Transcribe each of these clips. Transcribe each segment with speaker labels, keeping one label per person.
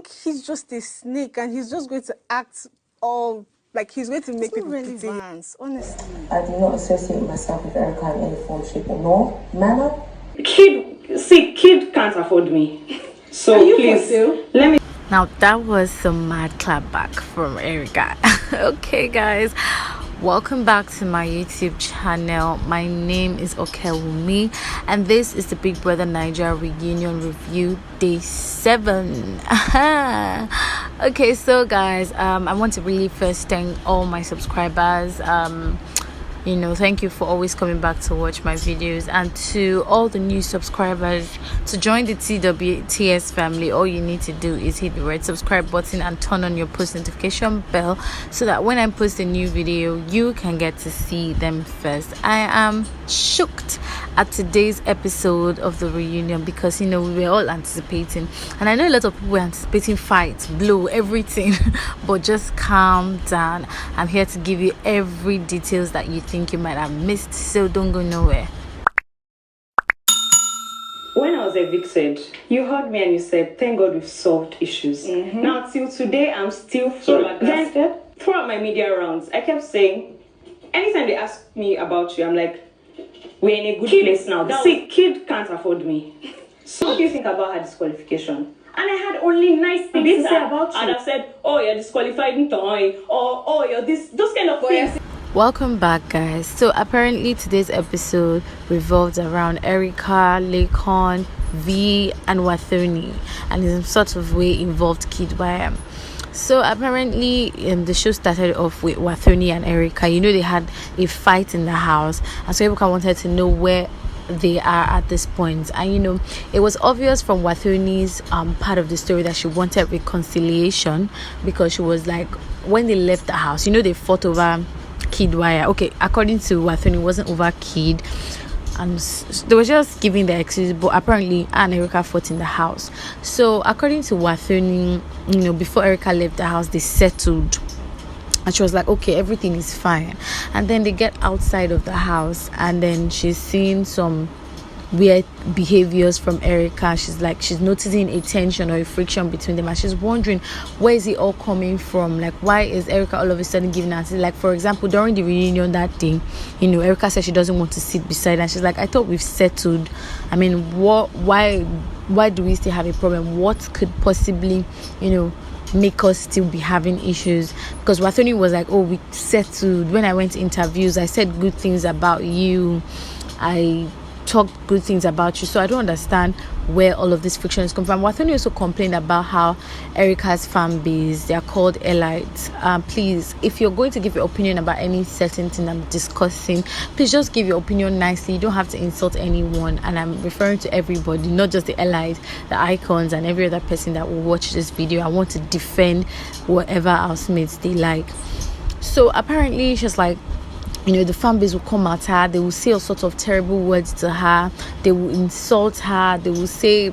Speaker 1: he's just a snake and he's just going to act all like he's going to make people relevant. Honestly,
Speaker 2: I do not associate myself with Erica in any form, shape, or no manner.
Speaker 3: Kid can't afford me. So please, let me.
Speaker 4: Now that was some mad clapback from Erica. Okay, guys, welcome back to my YouTube channel. My name is Okewumi, and this is the Big Brother Bbnaija reunion review day 7. Okay, so guys, I want to really first thank all my subscribers. Thank you for always coming back to watch my videos, and to all the new subscribers, to join the TWTS family, all you need to do is hit the red subscribe button and turn on your post notification bell so that when I post a new video you can get to see them first. I am shocked at today's episode of the reunion because we were all anticipating, and I know a lot of people were anticipating fights, blow, everything, but just calm down. I'm here to give you every details that you think you might have missed, so don't go nowhere.
Speaker 3: When I was evicted, you heard me and you said, thank God we've solved issues. Now till today, I'm still flabbergasted. Then throughout my media rounds, I kept saying, anytime they ask me about you, I'm like, we're in a good place now. Kid can't afford me. So what do you think about her disqualification? And I had only nice things to say about you. And I said, oh, you're disqualified in toy, or oh, you're this, those kind of things.
Speaker 4: Welcome back, guys. So apparently today's episode revolved around Erica, Laycon, V, and Wathoni, and in some sort of way involved Bbnaija. So apparently the show started off with Wathoni and Erica. They had a fight in the house, and so Erica wanted to know where they are at this point. And it was obvious from Wathoni's part of the story that she wanted reconciliation, because she was like, when they left the house, they fought over Bbnaija. Okay, according to Wathoni, it wasn't over Kid, and they were just giving the excuse, but apparently Anne and Erica fought in the house. So according to Wathoni, before Erica left the house, they settled, and she was like, okay, everything is fine. And then they get outside of the house, and then she's seeing some weird behaviors from Erica. She's noticing a tension or a friction between them, and she's wondering, where is it all coming from? Like, why is Erica all of a sudden giving answers? Like, for example, during the reunion that day, Erica said she doesn't want to sit beside her, and she's like, I thought we've settled. I mean, why do we still have a problem? What could possibly make us still be having issues? Because Wathoni was like, oh, we settled. When I went to interviews, I said good things about you, I talked good things about you, so I don't understand where all of this friction is coming from. Wathoni also complained about how Erica's fan base, they are called elites. Please, if you're going to give your opinion about any certain thing I'm discussing, please just give your opinion nicely. You don't have to insult anyone, and I'm referring to everybody, not just the elites, the icons, and every other person that will watch this video. I want to defend whatever housemates they like. So apparently she's like, the fan base will come at her, they will say all sorts of terrible words to her, they will insult her, they will say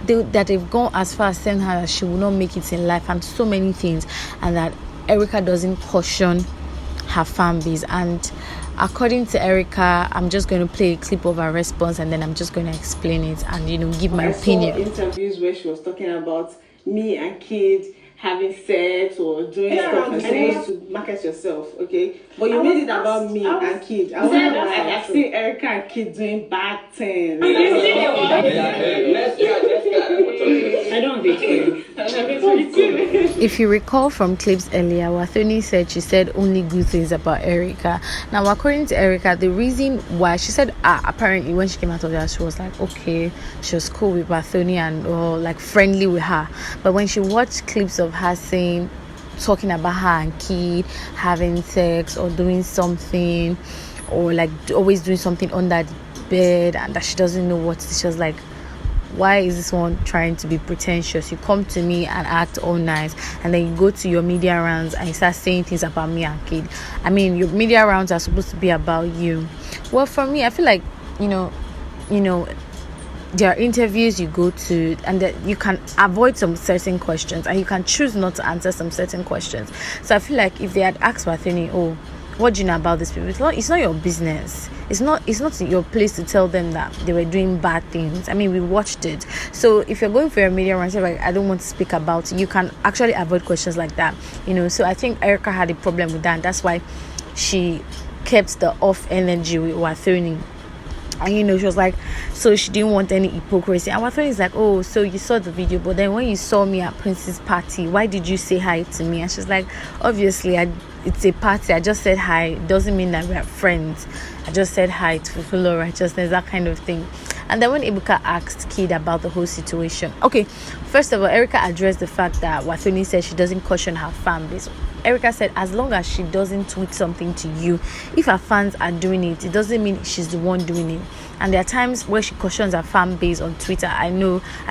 Speaker 4: that they've gone as far as saying her that she will not make it in life, and so many things, and that Erica doesn't caution her fan base. And according to Erica, I'm just going to play a clip of her response, and then I'm just going to explain it and give my opinion.
Speaker 3: I saw interviews where she was talking about me and Kid having sex or doing stuff and supposed to market yourself, okay? But you made it about me and Kid. I've seen Erica and Kid doing bad things. I don't think
Speaker 4: If you recall from clips earlier, Wathoni said she said only good things about Erica. Now, according to Erica, the reason why she said apparently when she came out of that, she was like, okay, she was cool with Wathoni and like friendly with her. But when she watched clips of her talking about her and Kid having sex or doing something, or like always doing something under the bed, and that she doesn't know what, she was like, why is this one trying to be pretentious? You come to me and act all nice, and then you go to your media rounds and you start saying things about me and Kid. I mean, your media rounds are supposed to be about you. Well, for me, I feel like there are interviews you go to, and that you can avoid some certain questions, and you can choose not to answer some certain questions. So I feel like if they had asked Wathoni, oh, what do you know about these people? It's not your business. It's not your place to tell them that they were doing bad things. I mean, we watched it. So if you're going for your media run, say like, I don't want to speak about it, you can actually avoid questions like that, so I think Erica had a problem with that, and that's why she kept the off energy with Wathoni. And she was like, so she didn't want any hypocrisy. And Wathoni is like, oh, so you saw the video, but then when you saw me at Prince's party, why did you say hi to me? And she's like, obviously it's a party, I just said hi. It doesn't mean that we're friends. I just said hi to fulfill righteousness, that kind of thing. And then when Ebuka asked Kid about the whole situation, okay, first of all, Erica addressed the fact that Wathoni said she doesn't caution her fan base. Erica said as long as she doesn't tweet something to you, if her fans are doing it, it doesn't mean she's the one doing it. And there are times where she cautions her fan base on Twitter. I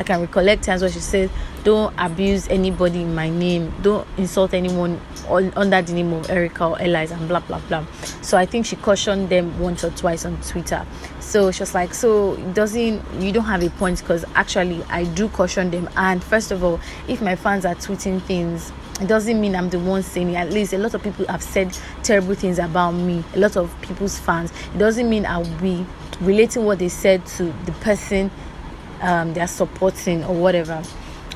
Speaker 4: can recollect times where she said, don't abuse anybody in my name, don't insult anyone under the name of Erica or Elias and blah blah blah. So I think she cautioned them once or twice on Twitter. So she was like, so you don't have a point, because actually I do caution them. And first of all, if my fans are tweeting things, it doesn't mean I'm the one saying it. At least a lot of people have said terrible things about me, a lot of people's fans. It doesn't mean I'll be relating what they said to the person they're supporting or whatever.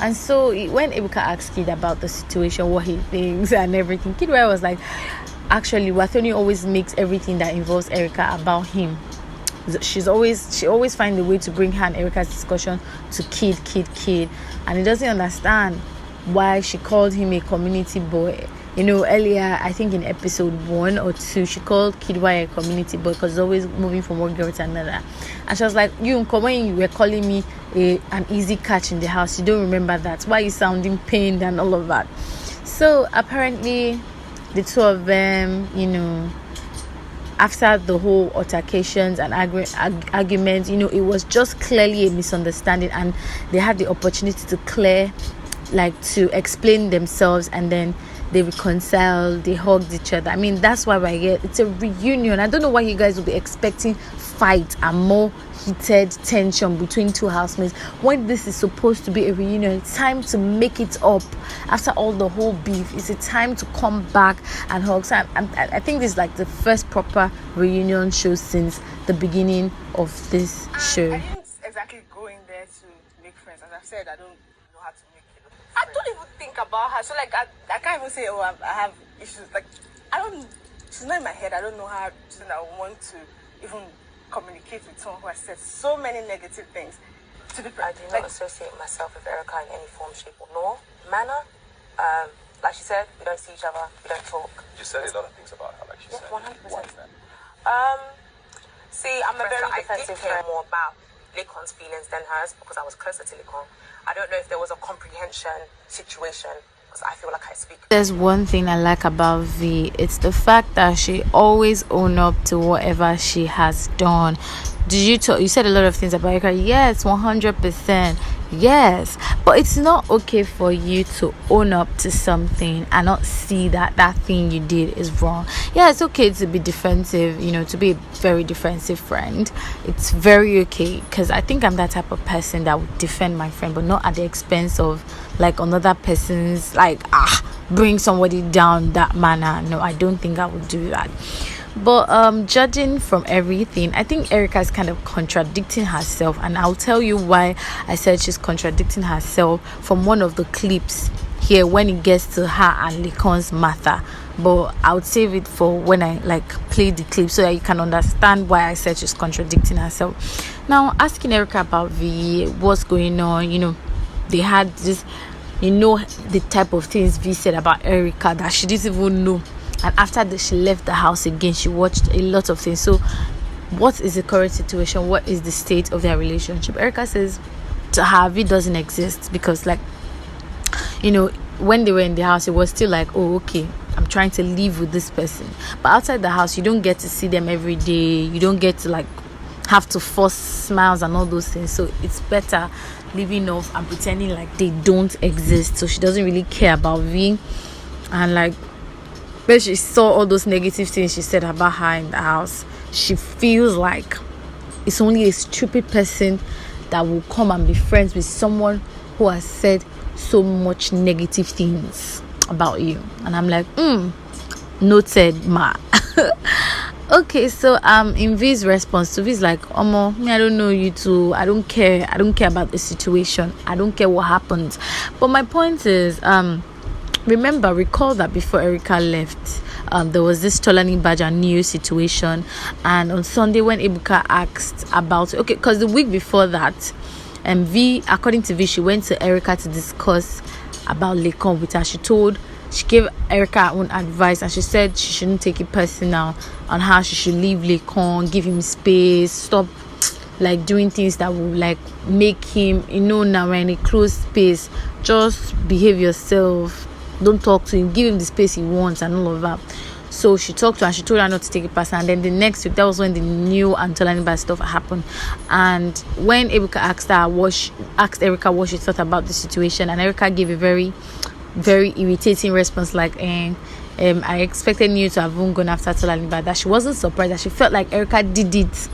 Speaker 4: And so when Ebuka asked Kid about the situation, what he thinks and everything, Kid was like, actually Wathoni always makes everything that involves Erica about him. She always finds a way to bring her and Erica's discussion to Kid, and he doesn't understand why she called him a community boy. Earlier, I think in episode 1 or 2, she called Kid a community boy because he's always moving from one girl to another. And she was like, when you were calling me an easy catch in the house, you don't remember that? Why are you sounding pained and all of that? So apparently, the two of them, after the whole altercations and arguments, it was just clearly a misunderstanding, and they had the opportunity to explain themselves, and then they reconciled, they hugged each other. I mean, that's why we're here. It's a reunion. I don't know why you guys will be expecting fight and more heated tension between two housemates when this is supposed to be a reunion. It's time to make it up after all the whole beef. It's a time to come back and hug. So I think this is like the first proper reunion show since the beginning of this show.
Speaker 1: I didn't exactly go in there to make friends. As I've said, I don't know how to make it. I don't even think about her. So I can't even say, oh, I have issues. She's not in my head. I don't know her. I want to even communicate with someone who has said so many negative things to the
Speaker 2: I do not associate myself with Erica in any form, shape, or manner. Like she said, we don't see each other, we don't talk.
Speaker 5: You said a lot of things about her, like she said.
Speaker 2: 100%.
Speaker 5: Why is that?
Speaker 2: See, I'm a very defensive here, more about Laycon's feelings than hers, because I was closer to Laycon. I don't know if there was a comprehension situation, because I feel like I speak.
Speaker 4: There's one thing I like about V. It's the fact that she always own up to whatever she has done. You said a lot of things about her. Yes, 100%. Yes, but it's not okay for you to own up to something and not see that thing you did is wrong. Yeah, it's okay to be defensive, to be a very defensive friend. It's very okay, because I think I'm that type of person that would defend my friend, but not at the expense of another person's bring somebody down that manner. No, I don't think I would do that. But judging from everything, I think Erica is kind of contradicting herself, and I'll tell you why I said she's contradicting herself from one of the clips here when it gets to her and Laycon's matter. But I would save it for when I play the clip so that you can understand why I said she's contradicting herself. Now, asking Erica about V, what's going on, they had this, the type of things V said about Erica that she didn't even know. And after she left the house again, she watched a lot of things. So what is the current situation? What is the state of their relationship? Erica says to her, V doesn't exist, because when they were in the house, it was still oh, okay, I'm trying to live with this person. But outside the house, you don't get to see them every day. You don't get to have to force smiles and all those things. So it's better living off and pretending they don't exist. So she doesn't really care about V. And when she saw all those negative things she said about her in the house, she feels like it's only a stupid person that will come and be friends with someone who has said so much negative things about you. And I'm like, noted, ma. Okay, so in V's response to V's like, Omo, me, I don't know you two. I don't care about the situation. I don't care what happens. But my point is, recall that before Erica left, there was this Bbnaija new situation, and on Sunday when Ebuka asked about it, okay, because the week before that, V, according to V, she went to Erica to discuss about Laycon with her. She gave Erica her own advice, and she said she shouldn't take it personal on how she should leave Laycon, give him space, stop like doing things that will like make him, now we're in a closed space, just behave yourself, don't talk to him, give him the space he wants and all of that. So she talked to her, she told her not to take it personal. And then the next week, that was when the new Bbnaija stuff happened. And when Ebuka asked Erica what she thought about the situation, and Erica gave a very, very irritating response like, I expected you to have gone after Bbnaija. That she wasn't surprised, that she felt like Erica did it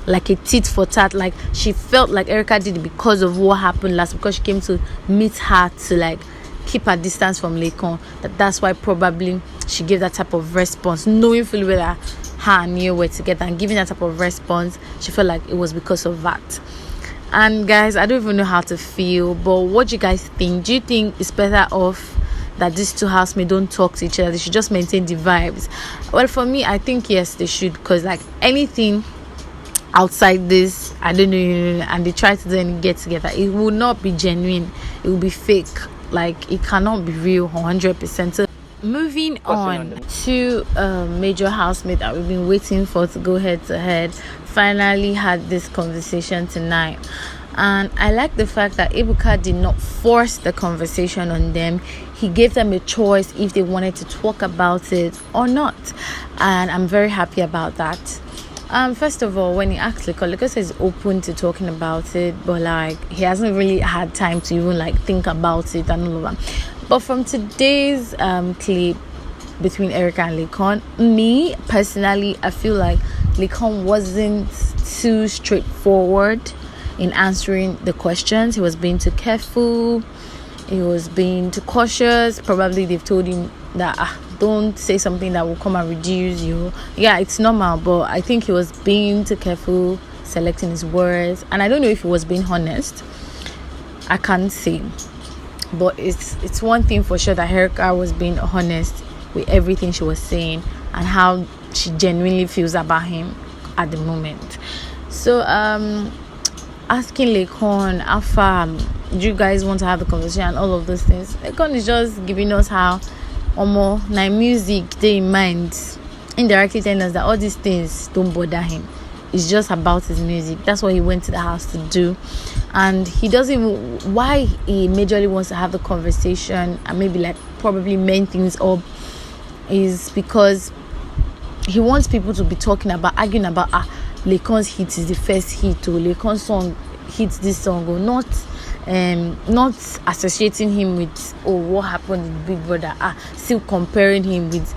Speaker 4: like a tit for tat. Like she felt like Erica did it because of what happened last, because she came to meet her to like keep her distance from Laycon. That's why probably she gave that type of response, knowing fully well that her and Mio were together, and giving that type of response, she felt like it was because of that. And guys, I don't even know how to feel, but what do you guys think? Do you think it's better off that these two housemates don't talk to each other? They should just maintain the vibes? Well, for me, I think yes, they should, because like anything outside this, I don't know, and they try to do any get together, it will not be genuine, it will be fake. Like it cannot be real 100%. So moving on to major housemate that we've been waiting for to go head to head, finally had this conversation tonight. And I like the fact that Ebuka did not force the conversation on them. He gave them a choice if they wanted to talk about it or not, and I'm very happy about that. First of all, when he asked Laycon says he's open to talking about it, but like he hasn't really had time to even like think about it and all of that. But from today's clip between Erica and Laycon, me personally, I feel like Laycon wasn't too straightforward in answering the questions. He was being too careful, he was being too cautious. Probably they've told him that don't say something that will come and reduce you. Yeah, it's normal, but I think he was being too careful selecting his words, and I don't know if he was being honest. I can't say, but it's one thing for sure that Erica was being honest with everything she was saying and how she genuinely feels about him at the moment. So asking Laycon how far do you guys want to have the conversation and all of those things, Laycon is just giving us how my music they in mind, indirectly telling us that all these things don't bother him. It's just about his music. That's what he went to the house to do, and he doesn't even, why he majorly wants to have the conversation and maybe like probably mend things up is because he wants people to be arguing about Laycon's hit is the first hit, or Laycon's song hits this song, or not associating him with what happened with Big Brother, still comparing him with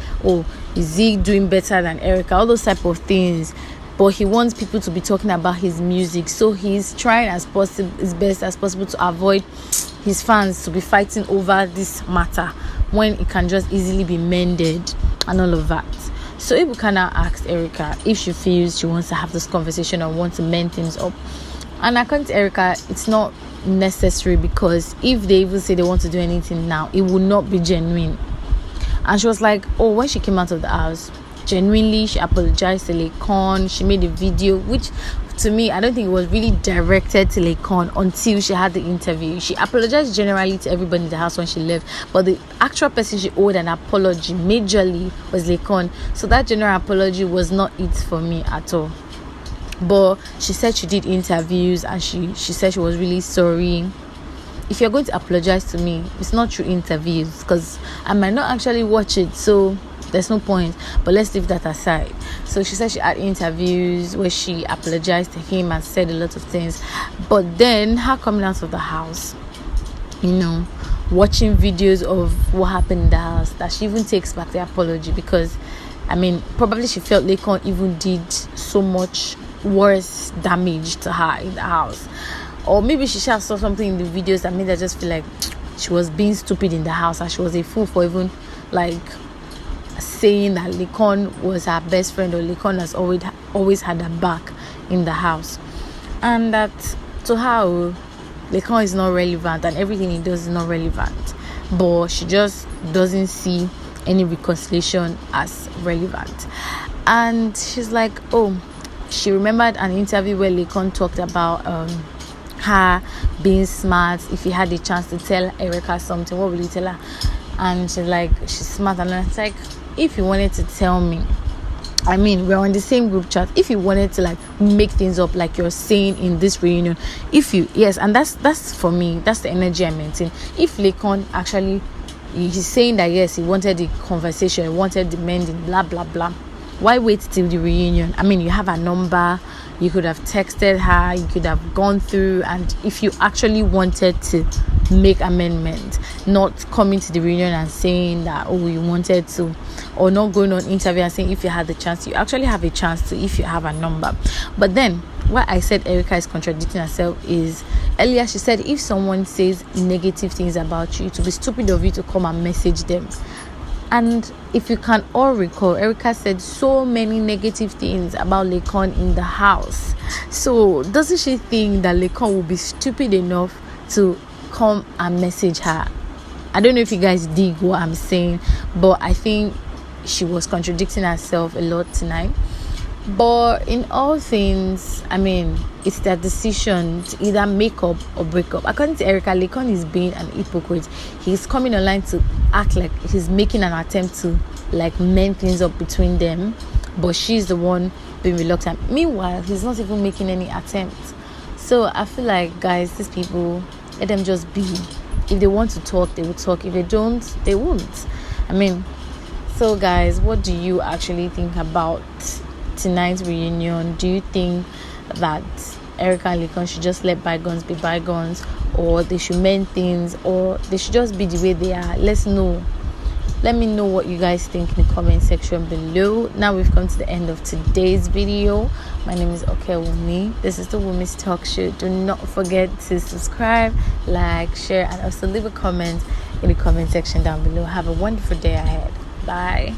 Speaker 4: is he doing better than Erica, all those type of things. But he wants people to be talking about his music, so he's trying his best as possible to avoid his fans to be fighting over this matter when it can just easily be mended and all of that. So Ebuka now asked Erica if she feels she wants to have this conversation or want to mend things up, and according to Erica, it's not necessary, because if they even say they want to do anything now, it will not be genuine. And she was like, when she came out of the house, genuinely she apologized to Laycon. She made a video, which to me, I don't think it was really directed to Laycon until she had the interview. She apologized generally to everybody in the house when she left, but the actual person she owed an apology majorly was Laycon. So that general apology was not it for me at all. But she said she did interviews, and she said she was really sorry. If you're going to apologize to me, it's not through interviews, because I might not actually watch it, so there's no point. But let's leave that aside. So she said she had interviews where she apologized to him and said a lot of things. But then her coming out of the house, watching videos of what happened in the house, that she even takes back the apology, because probably she felt Laycon even did so much worse damage to her in the house, or maybe she saw something in the videos that made her just feel like she was being stupid in the house, and she was a fool for even like saying that Laycon was her best friend, or Laycon has always had her back in the house, and that to her, Laycon is not relevant and everything he does is not relevant, but she just doesn't see any reconciliation as relevant. And she's like, oh, she remembered an interview where Laycon talked about her being smart. If he had the chance to tell Erica something, what will you tell her? And she's like, she's smart. And it's like, if you wanted to tell me, I mean, we're on the same group chat. If you wanted to like make things up like you're saying in this reunion, and that's for me, that's the energy I maintain. If Laycon actually, he's saying that yes, he wanted the conversation, he wanted the mending, blah blah blah, why wait till the reunion? I mean, you have a number, you could have texted her, you could have gone through, and if you actually wanted to make amendment, not coming to the reunion and saying that, oh, you wanted to, or not going on interview and saying if you had the chance, you actually have a chance to if you have a number. But then what I said Erica is contradicting herself is, earlier she said if someone says negative things about you, it would be stupid of you to come and message them. And if you can all recall, Erica said so many negative things about Laycon in the house. So doesn't she think that Laycon will be stupid enough to come and message her? I don't know if you guys dig what I'm saying, but I think she was contradicting herself a lot tonight. But in all things, I mean, it's their decision to either make up or break up. According to Erica, Laycon is being an hypocrite. He's coming online to act like he's making an attempt to like mend things up between them, but she's the one being reluctant. Meanwhile, he's not even making any attempt. So I feel like, guys, these people, let them just be. If they want to talk, they will talk. If they don't, they won't. I mean, so guys, what do you actually think about tonight's reunion? Do you think that Erica and Laycon should just let bygones be bygones, or they should mend things, or they should just be the way they are? Let me know what you guys think in the comment section below. Now we've come to the end of today's video. My name is Wathoni. This is the Women's Talk Show. Do not forget to subscribe, like, share, and also leave a comment in the comment section down below. Have a wonderful day ahead. Bye.